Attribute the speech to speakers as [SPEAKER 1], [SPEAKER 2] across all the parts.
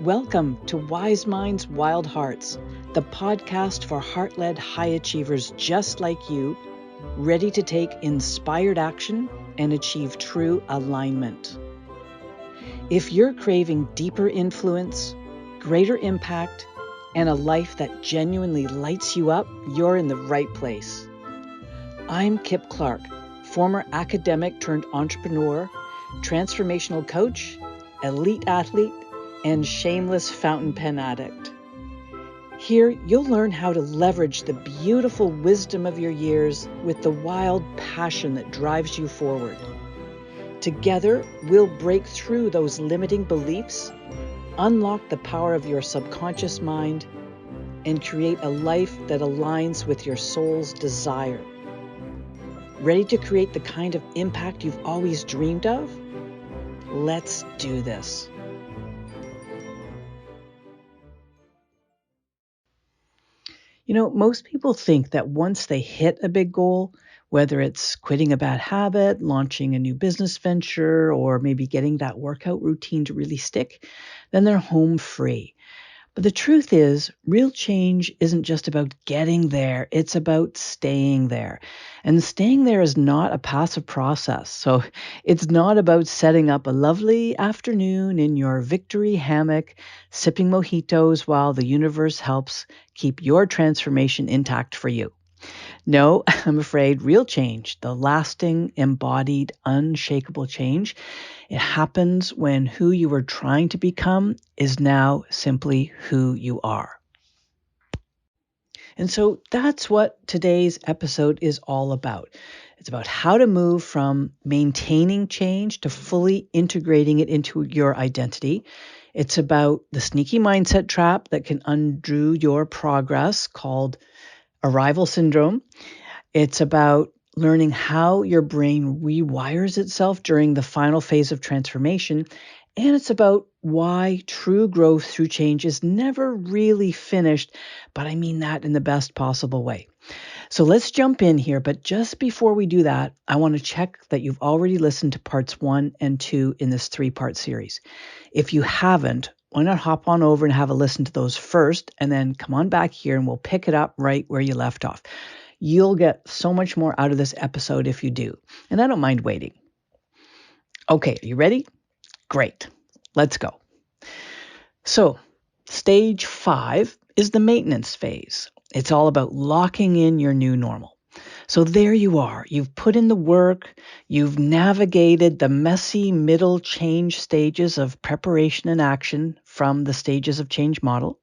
[SPEAKER 1] Welcome to Wise Minds, Wild Hearts, the podcast for heart-led high achievers just like you, ready to take inspired action and achieve true alignment. If you're craving deeper influence, greater impact, and a life that genuinely lights you up, you're in the right place. I'm Kip Clark, former academic turned entrepreneur, transformational coach, elite athlete, and shameless fountain pen addict. Here, you'll learn how to leverage the beautiful wisdom of your years with the wild passion that drives you forward. Together, we'll break through those limiting beliefs, unlock the power of your subconscious mind, and create a life that aligns with your soul's desire. Ready to create the kind of impact you've always dreamed of? Let's do this. You know, most people think that once they hit a big goal, whether it's quitting a bad habit, launching a new business venture, or maybe getting that workout routine to really stick, then they're home free. But the truth is, real change isn't just about getting there, it's about staying there. And staying there is not a passive process. So it's not about setting up a lovely afternoon in your victory hammock, sipping mojitos while the universe helps keep your transformation intact for you. No, I'm afraid real change, the lasting, embodied, unshakable change, it happens when who you were trying to become is now simply who you are. And so that's what today's episode is all about. It's about how to move from maintaining change to fully integrating it into your identity. It's about the sneaky mindset trap that can undo your progress called arrival syndrome. It's about learning how your brain rewires itself during the final phase of transformation. And it's about why true growth through change is never really finished, but I mean that in the best possible way. So let's jump in here. But just before we do that, I want to check that you've already listened to parts 1 and 2 in this 3-part series. If you haven't, why not hop on over and have a listen to those first, and then come on back here and we'll pick it up right where you left off. You'll get so much more out of this episode if you do, and I don't mind waiting. Okay, are you ready? Great. Let's go. So, stage 5 is the maintenance phase. It's all about locking in your new normal. So there you are. You've put in the work. You've navigated the messy middle change stages of preparation and action from the stages of change model.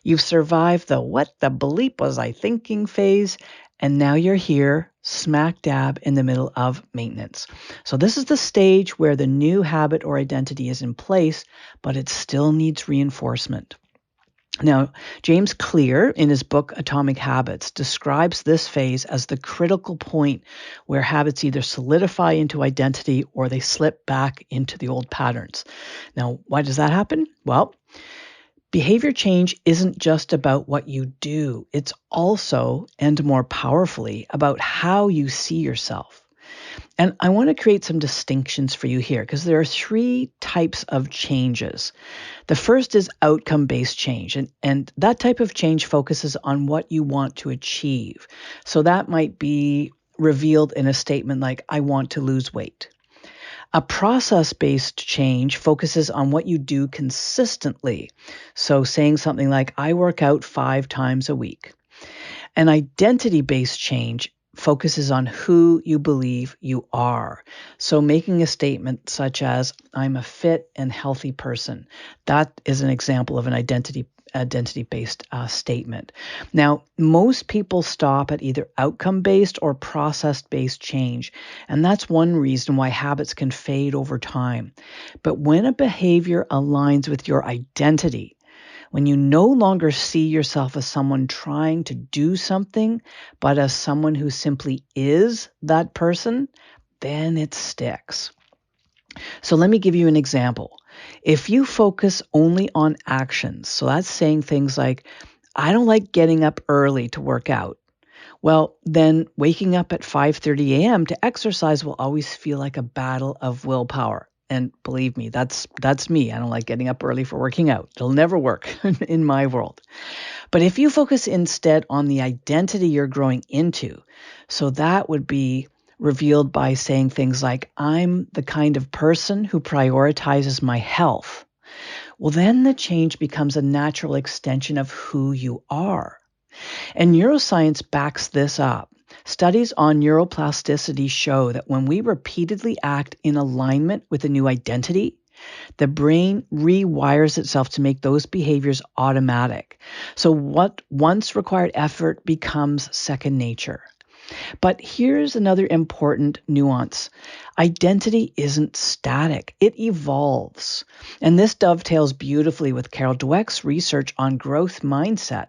[SPEAKER 1] You've survived the what the bleep was I thinking phase. And now you're here, smack dab in the middle of maintenance. So this is the stage where the new habit or identity is in place, but it still needs reinforcement. Now, James Clear, in his book Atomic Habits, describes this phase as the critical point where habits either solidify into identity or they slip back into the old patterns. Now, why does that happen? Well, behavior change isn't just about what you do. It's also, and more powerfully, about how you see yourself. And I want to create some distinctions for you here because there are 3 types of changes. The first is outcome-based change, and that type of change focuses on what you want to achieve. So that might be revealed in a statement like, I want to lose weight. A process-based change focuses on what you do consistently. So saying something like, I work out 5 times a week. An identity-based change focuses on who you believe you are. So making a statement such as, I'm a fit and healthy person. That is an example of an identity-based statement. Now, most people stop at either outcome-based or process-based change, and that's one reason why habits can fade over time. But when a behavior aligns with your identity, when you no longer see yourself as someone trying to do something, but as someone who simply is that person, then it sticks. So let me give you an example. If you focus only on actions, so that's saying things like, I don't like getting up early to work out. Well, then waking up at 5:30 a.m. to exercise will always feel like a battle of willpower. And believe me, that's me. I don't like getting up early for working out. It'll never work in my world. But if you focus instead on the identity you're growing into, so that would be revealed by saying things like, I'm the kind of person who prioritizes my health. Well, then the change becomes a natural extension of who you are. And neuroscience backs this up. Studies on neuroplasticity show that when we repeatedly act in alignment with a new identity, the brain rewires itself to make those behaviors automatic. So what once required effort becomes second nature. But here's another important nuance. Identity isn't static, it evolves. And this dovetails beautifully with Carol Dweck's research on growth mindset.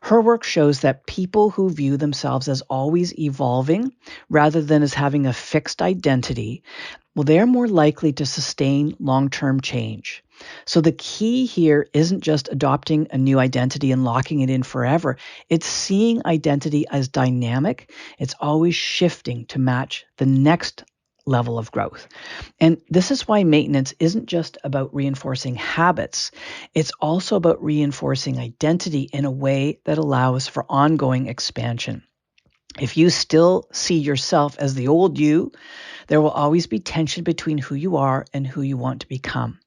[SPEAKER 1] Her work shows that people who view themselves as always evolving rather than as having a fixed identity, well, they're more likely to sustain long-term change. So the key here isn't just adopting a new identity and locking it in forever. It's seeing identity as dynamic. It's always shifting to match the next level of growth. And this is why maintenance isn't just about reinforcing habits. It's also about reinforcing identity in a way that allows for ongoing expansion. If you still see yourself as the old you, there will always be tension between who you are and who you want to become.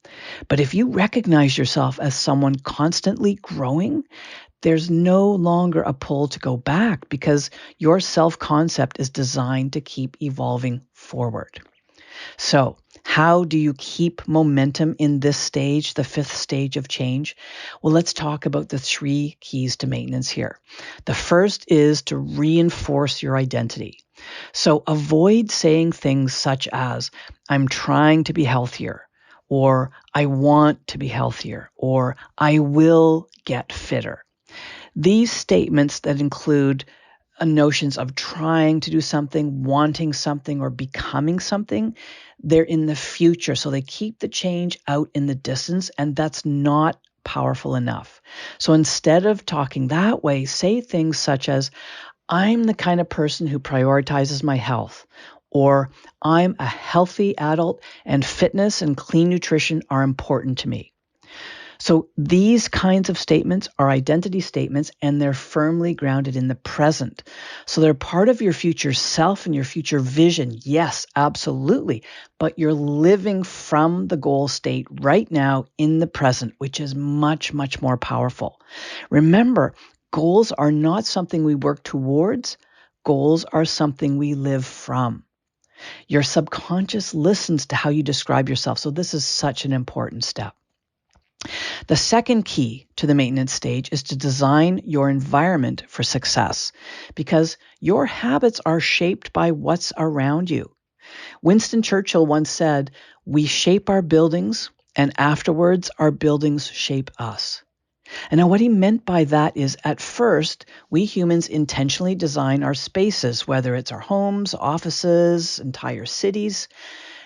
[SPEAKER 1] But if you recognize yourself as someone constantly growing, there's no longer a pull to go back because your self-concept is designed to keep evolving forward. So, how do you keep momentum in this stage, the fifth stage of change? Well, let's talk about the 3 keys to maintenance here. The first is to reinforce your identity. So avoid saying things such as, I'm trying to be healthier, or I want to be healthier, or I will get fitter. These statements that include notions of trying to do something, wanting something, or becoming something, they're in the future. So they keep the change out in the distance, and that's not powerful enough. So instead of talking that way, say things such as, I'm the kind of person who prioritizes my health, or I'm a healthy adult and fitness and clean nutrition are important to me. So these kinds of statements are identity statements, and they're firmly grounded in the present. So they're part of your future self and your future vision. Yes, absolutely. But you're living from the goal state right now in the present, which is much, much more powerful. Remember, goals are not something we work towards. Goals are something we live from. Your subconscious listens to how you describe yourself. So this is such an important step. The second key to the maintenance stage is to design your environment for success, because your habits are shaped by what's around you. Winston Churchill once said, we shape our buildings, and afterwards our buildings shape us. And now what he meant by that is, at first, we humans intentionally design our spaces, whether it's our homes, offices, entire cities.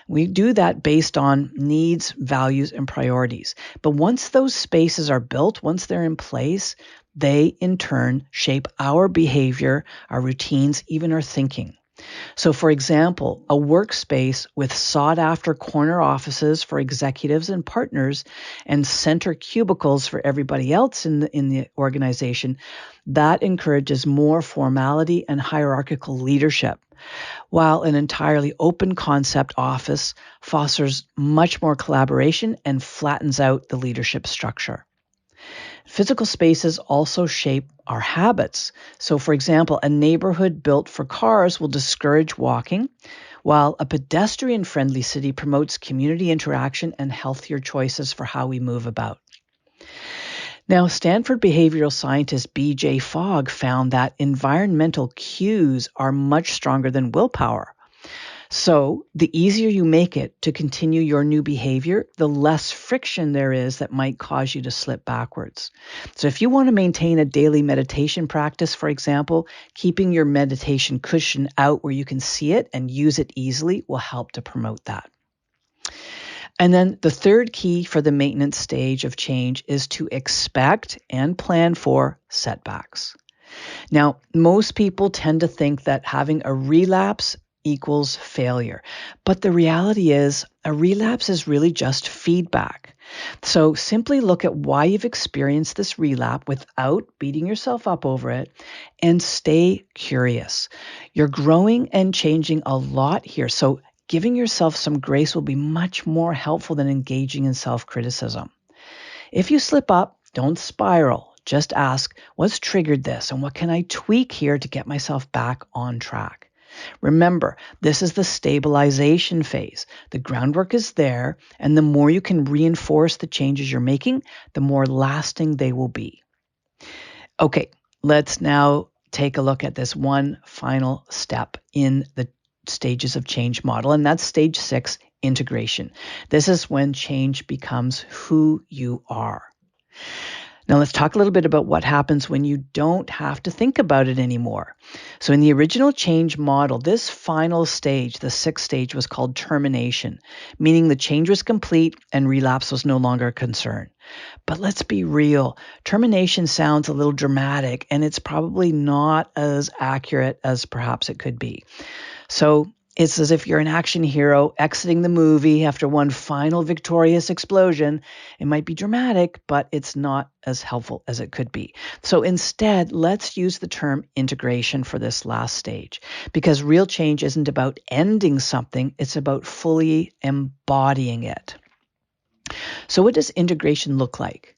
[SPEAKER 1] We do that based on needs, values, and priorities. But once those spaces are built, once they're in place, they in turn shape our behavior, our routines, even our thinking. So for example, a workspace with sought-after corner offices for executives and partners and center cubicles for everybody else in the organization, that encourages more formality and hierarchical leadership, while an entirely open concept office fosters much more collaboration and flattens out the leadership structure. Physical spaces also shape our habits. So, for example, a neighborhood built for cars will discourage walking, while a pedestrian-friendly city promotes community interaction and healthier choices for how we move about. Now, Stanford behavioral scientist B.J. Fogg found that environmental cues are much stronger than willpower. So the easier you make it to continue your new behavior, the less friction there is that might cause you to slip backwards. So if you want to maintain a daily meditation practice, for example, keeping your meditation cushion out where you can see it and use it easily will help to promote that. And then the third key for the maintenance stage of change is to expect and plan for setbacks. Now, most people tend to think that having a relapse equals failure. But the reality is, a relapse is really just feedback. So simply look at why you've experienced this relapse without beating yourself up over it and stay curious. You're growing and changing a lot here. So giving yourself some grace will be much more helpful than engaging in self-criticism. If you slip up, don't spiral. Just ask, what's triggered this and what can I tweak here to get myself back on track? Remember, this is the stabilization phase. The groundwork is there, and the more you can reinforce the changes you're making, the more lasting they will be. Okay, let's now take a look at this one final step in the stages of change model, and that's stage 6, integration. This is when change becomes who you are. Now let's talk a little bit about what happens when you don't have to think about it anymore. So in the original change model, this final stage, the 6th stage, was called termination, meaning the change was complete and relapse was no longer a concern. But let's be real, termination sounds a little dramatic and it's probably not as accurate as perhaps it could be. So it's as if you're an action hero exiting the movie after one final victorious explosion. It might be dramatic, but it's not as helpful as it could be. So instead, let's use the term integration for this last stage, because real change isn't about ending something, it's about fully embodying it. So what does integration look like?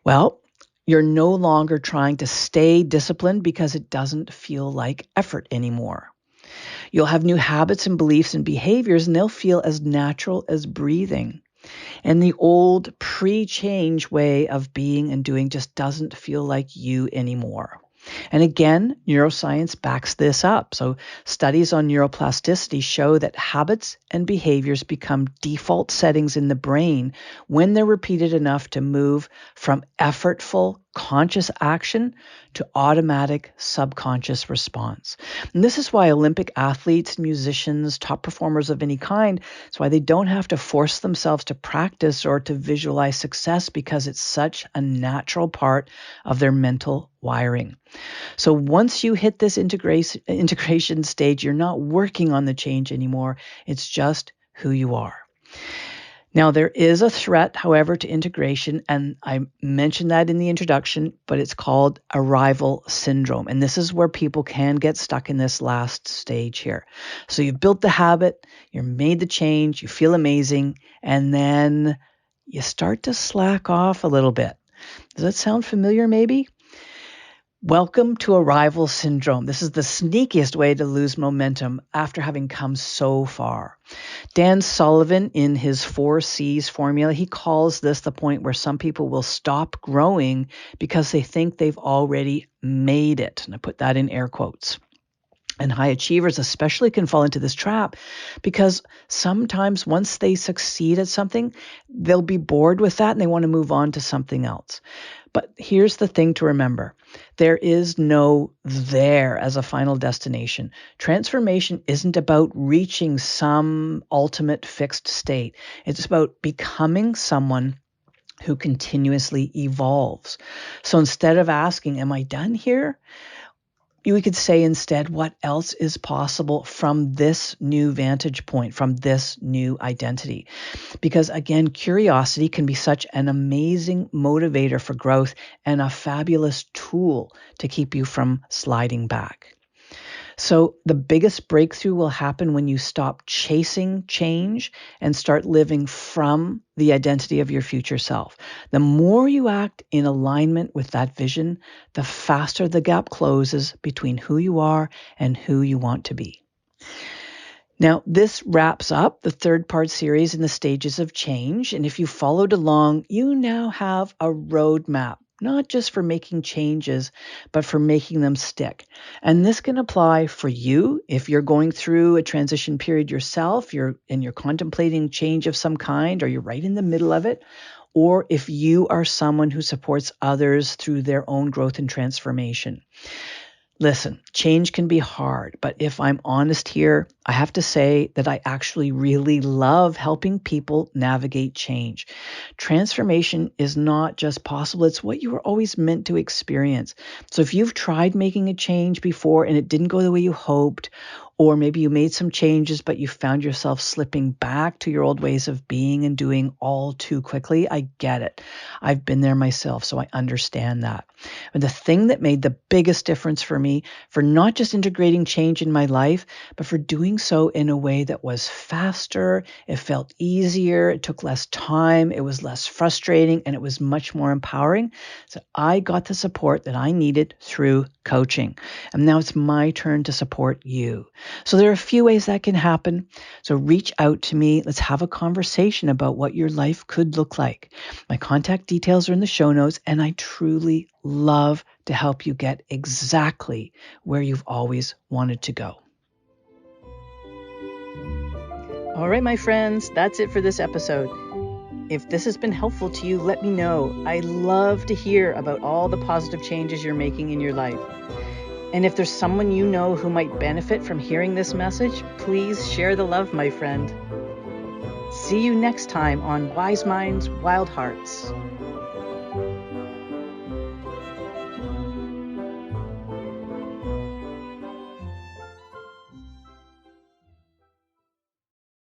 [SPEAKER 1] Well, you're no longer trying to stay disciplined because it doesn't feel like effort anymore. You'll have new habits and beliefs and behaviors, and they'll feel as natural as breathing. And the old pre-change way of being and doing just doesn't feel like you anymore. And again, neuroscience backs this up. So studies on neuroplasticity show that habits and behaviors become default settings in the brain when they're repeated enough to move from effortful, conscious action to automatic subconscious response. And this is why Olympic athletes, musicians, top performers of any kind, it's why they don't have to force themselves to practice or to visualize success, because it's such a natural part of their mental wiring. So once you hit this integration stage, you're not working on the change anymore. It's just who you are. Now, there is a threat, however, to integration, and I mentioned that in the introduction, but it's called arrival syndrome. And this is where people can get stuck in this last stage here. So you've built the habit, you've made the change, you feel amazing, and then you start to slack off a little bit. Does that sound familiar maybe? Welcome to arrival syndrome. This is the sneakiest way to lose momentum after having come so far. Dan Sullivan, in his 4 C's formula, he calls this the point where some people will stop growing because they think they've already made it. And I put that in air quotes. And high achievers especially can fall into this trap because sometimes once they succeed at something, they'll be bored with that and they want to move on to something else. But here's the thing to remember. There is no there as a final destination. Transformation isn't about reaching some ultimate fixed state. It's about becoming someone who continuously evolves. So instead of asking, am I done here? We could say instead, what else is possible from this new vantage point, from this new identity? Because again, curiosity can be such an amazing motivator for growth and a fabulous tool to keep you from sliding back. So the biggest breakthrough will happen when you stop chasing change and start living from the identity of your future self. The more you act in alignment with that vision, the faster the gap closes between who you are and who you want to be. Now, this wraps up the 3rd-part series in the stages of change. And if you followed along, you now have a roadmap, not just for making changes, but for making them stick. And this can apply for you if you're going through a transition period yourself, you're contemplating change of some kind, or you're right in the middle of it, or if you are someone who supports others through their own growth and transformation. Listen, change can be hard, but if I'm honest here, I have to say that I actually really love helping people navigate change. Transformation is not just possible, it's what you were always meant to experience. So if you've tried making a change before and it didn't go the way you hoped, Or maybe you made some changes, but you found yourself slipping back to your old ways of being and doing all too quickly. I get it. I've been there myself, so I understand that. And the thing that made the biggest difference for me, for not just integrating change in my life, but for doing so in a way that was faster, it felt easier, it took less time, it was less frustrating, and it was much more empowering. So I got the support that I needed through coaching. And now it's my turn to support you. So there are a few ways that can happen. So reach out to me. Let's have a conversation about what your life could look like. My contact details are in the show notes, and I truly love to help you get exactly where you've always wanted to go. All right, my friends, that's it for this episode. If this has been helpful to you, let me know. I love to hear about all the positive changes you're making in your life. And if there's someone you know who might benefit from hearing this message, please share the love, my friend. See you next time on Wise Minds, Wild Hearts.